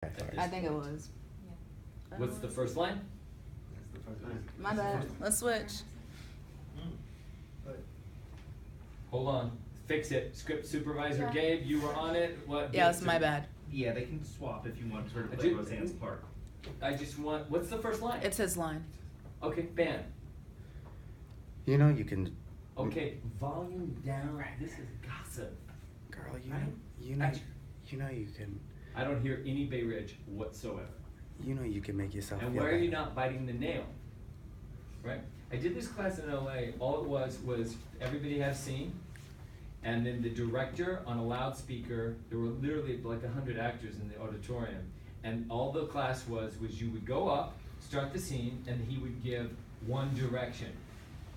I think it was. What's the first line? My bad. Let's switch. Hold on. Fix it. Script supervisor Gabe, you were on it. What? Yeah, it's my bad. Yeah, they can swap if you want to sort of play Roseanne's part. I just want. What's the first line? It's his line. Okay, bam. You know you can. Okay, volume down. This is gossip. Girl, I- you know you can. I don't hear any Bay Ridge whatsoever. You know you can make yourself. And feel why are better. you not biting the nail? Right? I did this class in LA. All it was everybody had a scene, and then the director on a loudspeaker. There were literally like 100 actors in the auditorium, and all the class was you would go up, start the scene, and he would give one direction,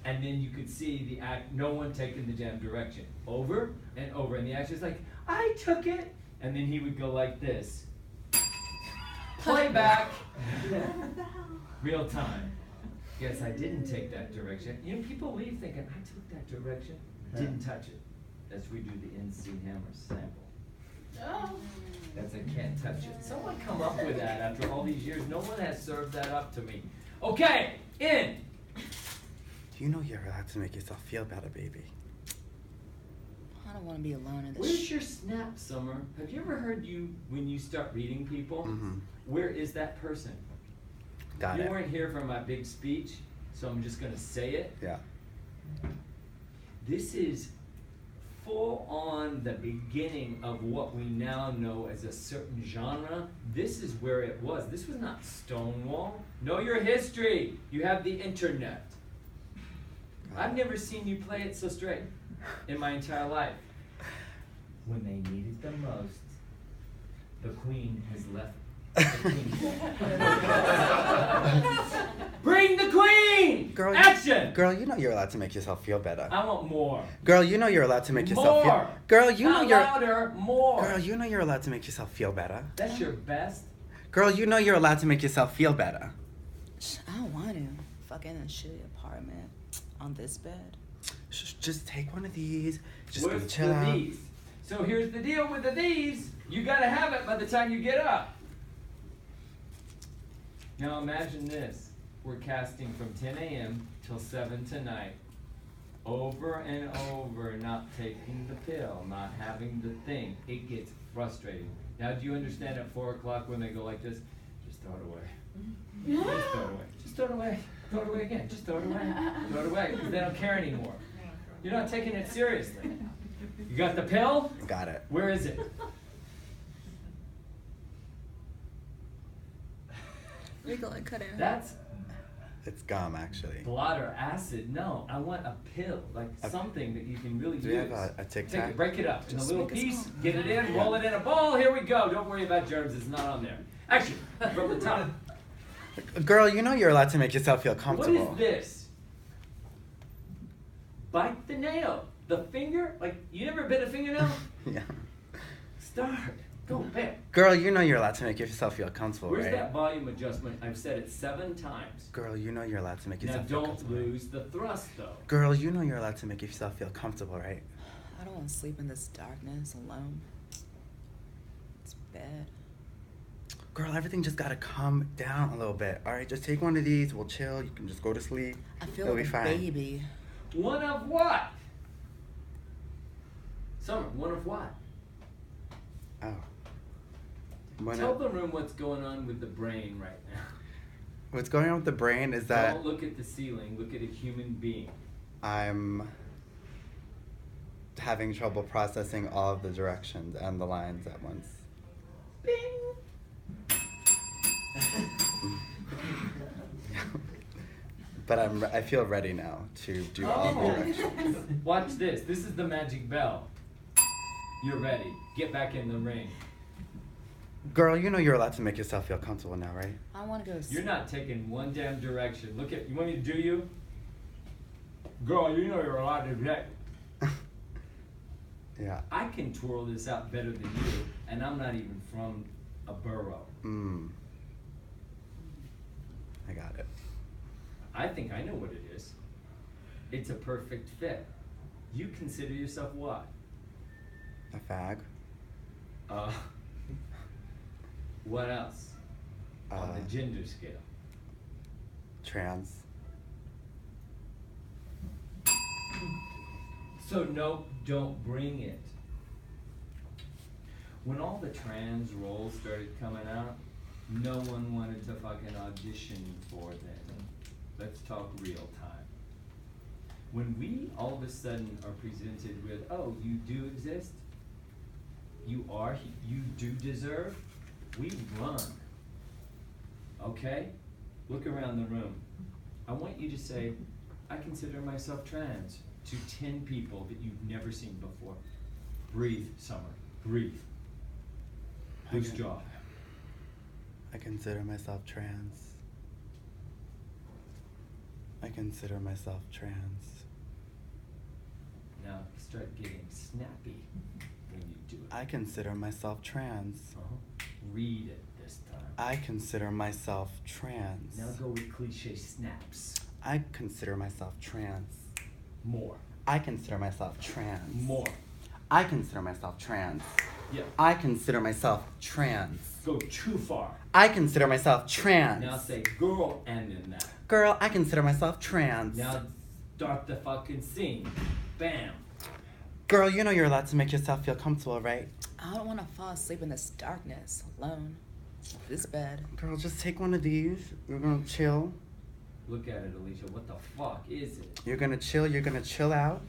and then you could see no one taking the damn direction over and over, and the actor's like, I took it, and then he would go like this. Playback. Real time. Yes, I didn't take that direction. You know, people leave thinking, I took that direction, didn't touch it. That's we do the NC Hammer sample. That's I can't touch it. Someone come up with that after all these years. No one has served that up to me. Okay, in. You know you're allowed to make yourself feel better, baby. I don't want to be alone in this. Where's your snap, Summer? Have you ever heard when you start reading people? Mm-hmm. Where is that person? Got You it. weren't here for my big speech, so I'm just gonna say it. Yeah. This is full on the beginning of what we now know as a certain genre. This is where it was. This was not Stonewall. Know your history. You have the internet. I've never seen you play it so straight in my entire life. When they needed the most, the queen has left the kingdom. Bring the queen! Girl, Action! Girl, you know you're allowed to make yourself feel better. I want more. Girl, you know you're allowed to make yourself More. feel. Girl, you know Not you're. louder, more. Girl, you know you're allowed to make yourself feel better. That's your best. Girl, you know you're allowed to make yourself feel better. I don't want to. Fucking in a shitty apartment on this bed. Just take one of these. Just go Where's chill the out. these? So here's the deal with the these. You gotta have it by the time you get up. Now imagine this. We're casting from 10 a.m. till 7 tonight. Over and over, not taking the pill, not having the thing. It gets frustrating. Now do you understand at 4 o'clock when they go like this? Just throw it away. Just throw it away. Just throw it away. Throw it away again. Just throw it away. Throw it away, because they don't care anymore. You're not taking it seriously. You got the pill? Got it. Where is it? We go and cut it. That's It's gum, actually. blood or acid. No, I want a pill, like something that you can really Do use. we have a Tic Take Tac? it, break it up in a Just little make a piece, small- get it in, roll it in a ball. Here we go. Don't worry about germs. It's not on there. Action from the top. Girl, you know you're allowed to make yourself feel What comfortable. is this? Bite the nail. The finger? Like, you never bit a fingernail? Yeah. Start. Go, bam. Girl, you know you're allowed to make yourself feel comfortable, Where's right? that volume adjustment? I've said it 7 times. Girl, you know you're allowed to make Now yourself feel don't comfortable. lose the thrust, though. Girl, you know you're allowed to make yourself feel comfortable, right? I don't want to sleep in this darkness alone. It's bad. Girl, everything just gotta calm down a little bit. All right, just take one of these. We'll chill. You can just go to sleep. I feel You'll like be a fine. baby. One of what? Summer, one of what? Oh. When Tell the room what's going on with the brain right now. what's going on with the brain is that Don't look at the ceiling, look at a human being. I'm having trouble processing all of the directions and the lines at once. Bing! But I feel ready now to do all the directions. Watch this. This is the magic bell. You're ready. Get back in the ring. Girl, you know you're allowed to make yourself feel comfortable now, right? I want to go to You're sleep. not taking one damn direction. Look at, you want me to do you? Girl, you know you're allowed to do. Yeah. I can twirl this out better than you, and I'm not even from a borough. I got it. I think I know what it is. It's a perfect fit. You consider yourself what? A fag. What else? On the gender scale. Trans. So no, don't bring it. When all the trans roles started coming out, no one wanted to fucking audition for them. Let's talk real time. When we all of a sudden are presented with, oh, you do exist, you do deserve, we run. Okay? Look around the room. I want you to say, I consider myself trans to 10 people that you've never seen before. Breathe, Summer. Breathe. Loose Okay. jaw. I consider myself trans. I consider myself trans. Now start getting snappy when you do it. I consider myself trans. Read it this time. I consider myself trans. Now go with cliche snaps. I consider myself trans. More. I consider myself trans. More. I consider myself trans. Yeah. I consider myself trans. Go too far. I consider myself trans. Now say girl and then that. Girl, I consider myself trans. Now start the fucking scene. Bam. Girl, you know you're allowed to make yourself feel comfortable, right? I don't want to fall asleep in this darkness alone. This bed. Girl, just take one of these. You're gonna chill. Look at it, Alicia. What the fuck is it? You're gonna chill out.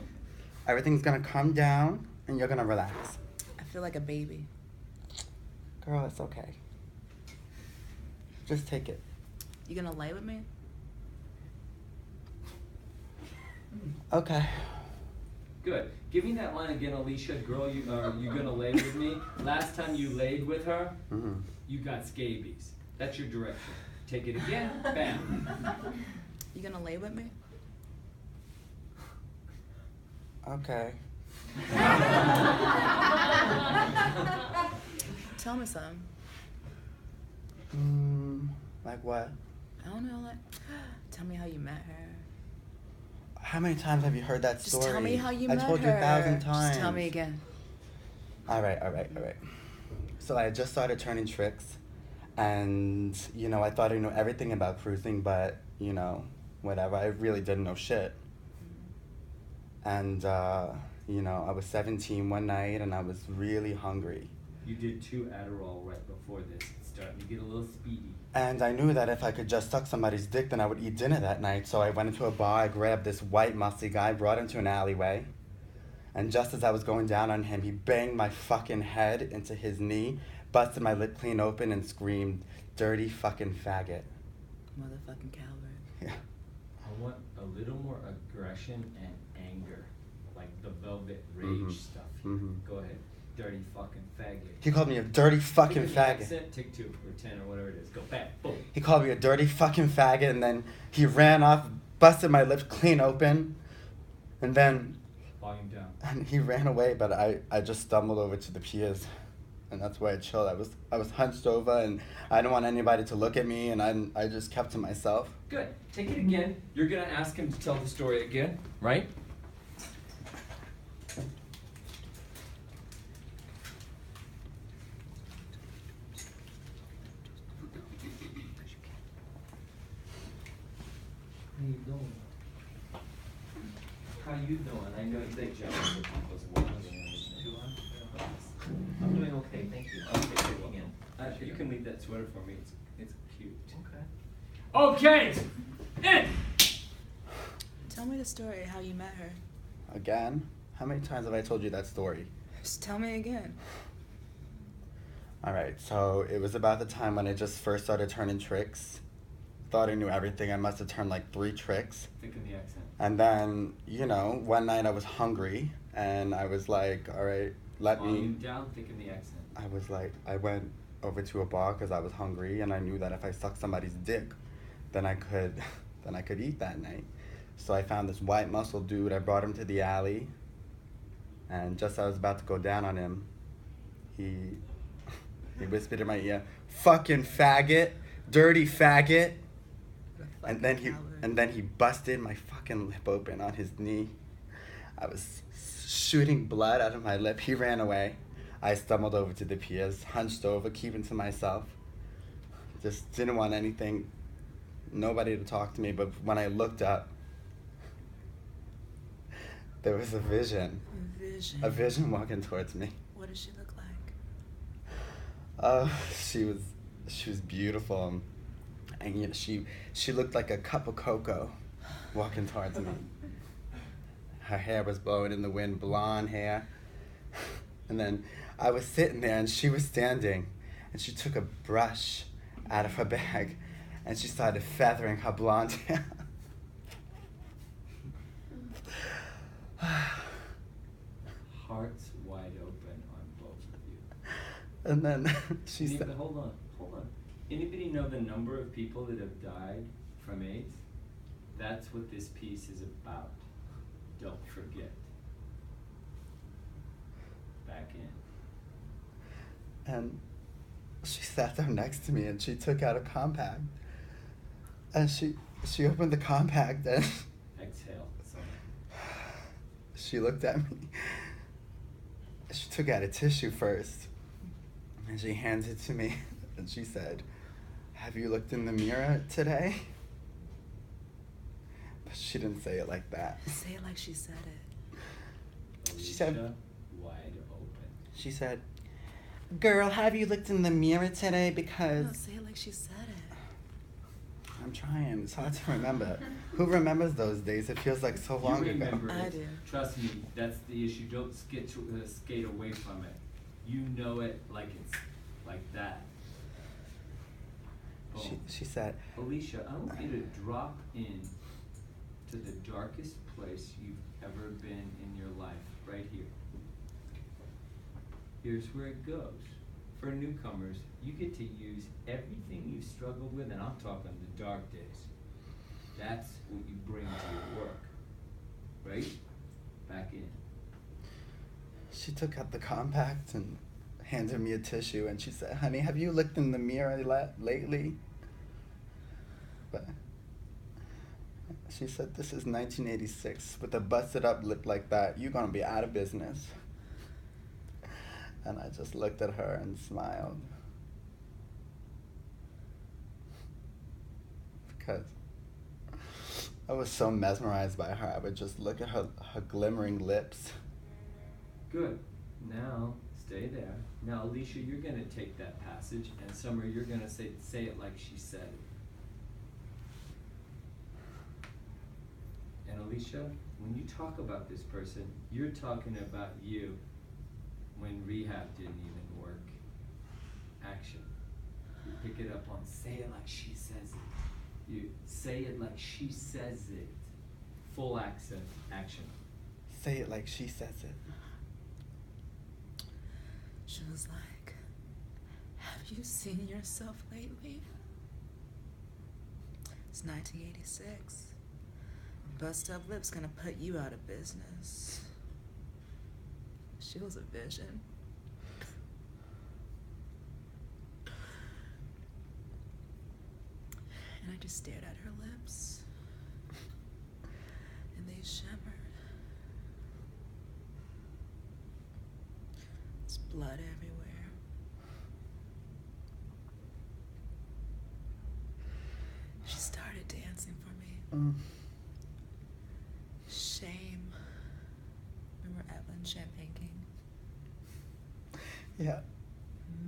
Everything's gonna come down, and you're gonna relax. I feel like a baby. Girl, it's okay. Just take it. You gonna lay with me? Okay. Good. Give me that line again, Alicia. Girl, you gonna lay with me? Last time you laid with her, Mm-hmm. you got scabies. That's your direction. Take it again. Bam. You gonna lay with me? Okay. Tell me something. Like what? I don't know, like, tell me how you met her. How many times have you heard that Just story? tell me how you I met told her. you 1,000 times. Just tell me again. All right. So I just started turning tricks, and I thought I knew everything about cruising, but whatever. I really didn't know shit. And I was 17 one night, and I was really hungry. You did 2 Adderall right before this. It's starting to get a little speedy. And I knew that if I could just suck somebody's dick, then I would eat dinner that night. So I went into a bar, I grabbed this white musty guy, brought him to an alleyway. And just as I was going down on him, he banged my fucking head into his knee, busted my lip clean open, and screamed, "Dirty fucking faggot." Motherfucking coward. Yeah. I want a little more aggression and anger, like the Velvet Rage Mhm. stuff. Mhm. Go ahead. Dirty fucking faggot. He called me a dirty fucking Take it in the faggot. accent, take 2 or 10 or whatever it is. Go bam, boom. He called me a dirty fucking faggot, and then he ran off, busted my lips clean open, and then Volume down. and he ran away. But I just stumbled over to the piers, and that's where I chilled. I was hunched over, and I didn't want anybody to look at me, and I just kept to myself. Good. Take it again. You're gonna ask him to tell the story again, right? How you doing? How you doing? I know you think jealous of people's wives and everything. I'm doing okay, thank you. Okay, Taking well, in. you can leave that sweater for me. It's cute. Okay. Okay. In. Tell me the story how you met her. Again? How many times have I told you that story? Just tell me again. Alright, so it was about the time when I just first started turning tricks. Thought I knew everything. I must have turned like 3 tricks. Thicken the accent. And then, one night I was hungry, and I was like, alright, let Volume me... down. Thicken the accent. I was like, I went over to a bar because I was hungry, and I knew that if I sucked somebody's dick, then I could eat that night. So I found this white muscle dude. I brought him to the alley, and just as I was about to go down on him, he whispered in my ear, "Fucking faggot, dirty faggot." And then he busted my fucking lip open on his knee. I was shooting blood out of my lip. He ran away. I stumbled over to the piers, hunched over, keeping to myself. just didn't want anything, nobody to talk to me. But when I looked up, there was a vision. Vision. A vision walking towards me. What does she look like? She was beautiful, and you know, she looked like a cup of cocoa walking towards me. Her hair was blowing in the wind, blonde hair. And then I was sitting there and she was standing, and she took a brush out of her bag and she started feathering her blonde hair. Hearts wide open on both of you. And then she Anybody, said, hold on. Anybody know the number of people that have died from AIDS? That's what this piece is about. Don't forget. Back in. and she sat down next to me and she took out a compact. And she opened the compact and Exhale. Sorry. she looked at me. She took out a tissue first and she handed it to me and she said, "Have you looked in the mirror today?" But she didn't say it like that. Say it like she said it. Alicia, She said- wide open. She said, "Girl, have you looked in the mirror today? Because..." No, say it like she said it. I'm trying. It's hard to remember. Who remembers those days? It feels like so long You ago. remember I it. do. Trust me, that's the issue. Don't skate away from it. You know it like it's like that. Boom. She said, Alicia, I want you to drop in to the darkest place you've ever been in your life, right here. Here's where it goes. For newcomers, you get to use everything you've struggled with, and I'm talking the dark days. That's what you bring to your work, right? Back in. she took out the compact and handed me a tissue and she said, "Honey, have you looked in the mirror lately?" But she said, "This is 1986. With a busted up lip like that, you're gonna be out of business." And I just looked at her and smiled. Because I was so mesmerized by her, I would just look at her glimmering lips. Good. Now, stay there. Now, Alicia, you're going to take that passage, and Summer, you're going to say it like she said it. And Alicia, when you talk about this person, you're talking about you when rehab didn't even work. Action. You pick it up on say it like she says it. You say it like she says it. Full accent. Action. Say it like she says it. She was like, "Have you seen yourself lately? It's 1986. Bust up lips gonna put you out of business." She was a vision. And I just stared at her lips. And they shimmered. There's blood everywhere. She started dancing for me. Shame. Remember Evelyn Champagne King? Yeah.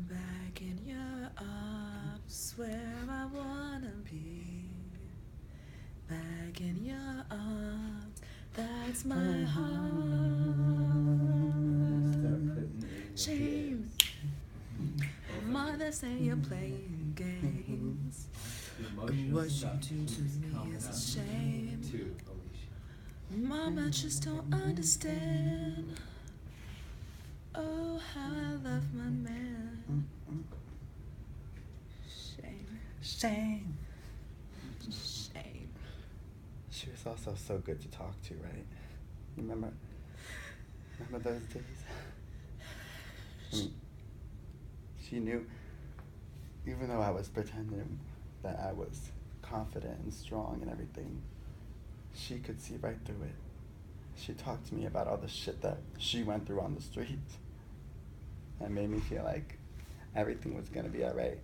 Back in your arms, where I wanna be. Back in your arms, that's my heart. Shame. Mother say you're playing games. What you do to me is a shame. To Alicia. Mama just don't understand. Oh, how I love my man. Shame. Shame. Shame. She was also so good to talk to, right? Remember those days? I mean, she knew, even though I was pretending that I was confident and strong and everything, she could see right through it. She talked to me about all the shit that she went through on the street and made me feel like everything was gonna be alright.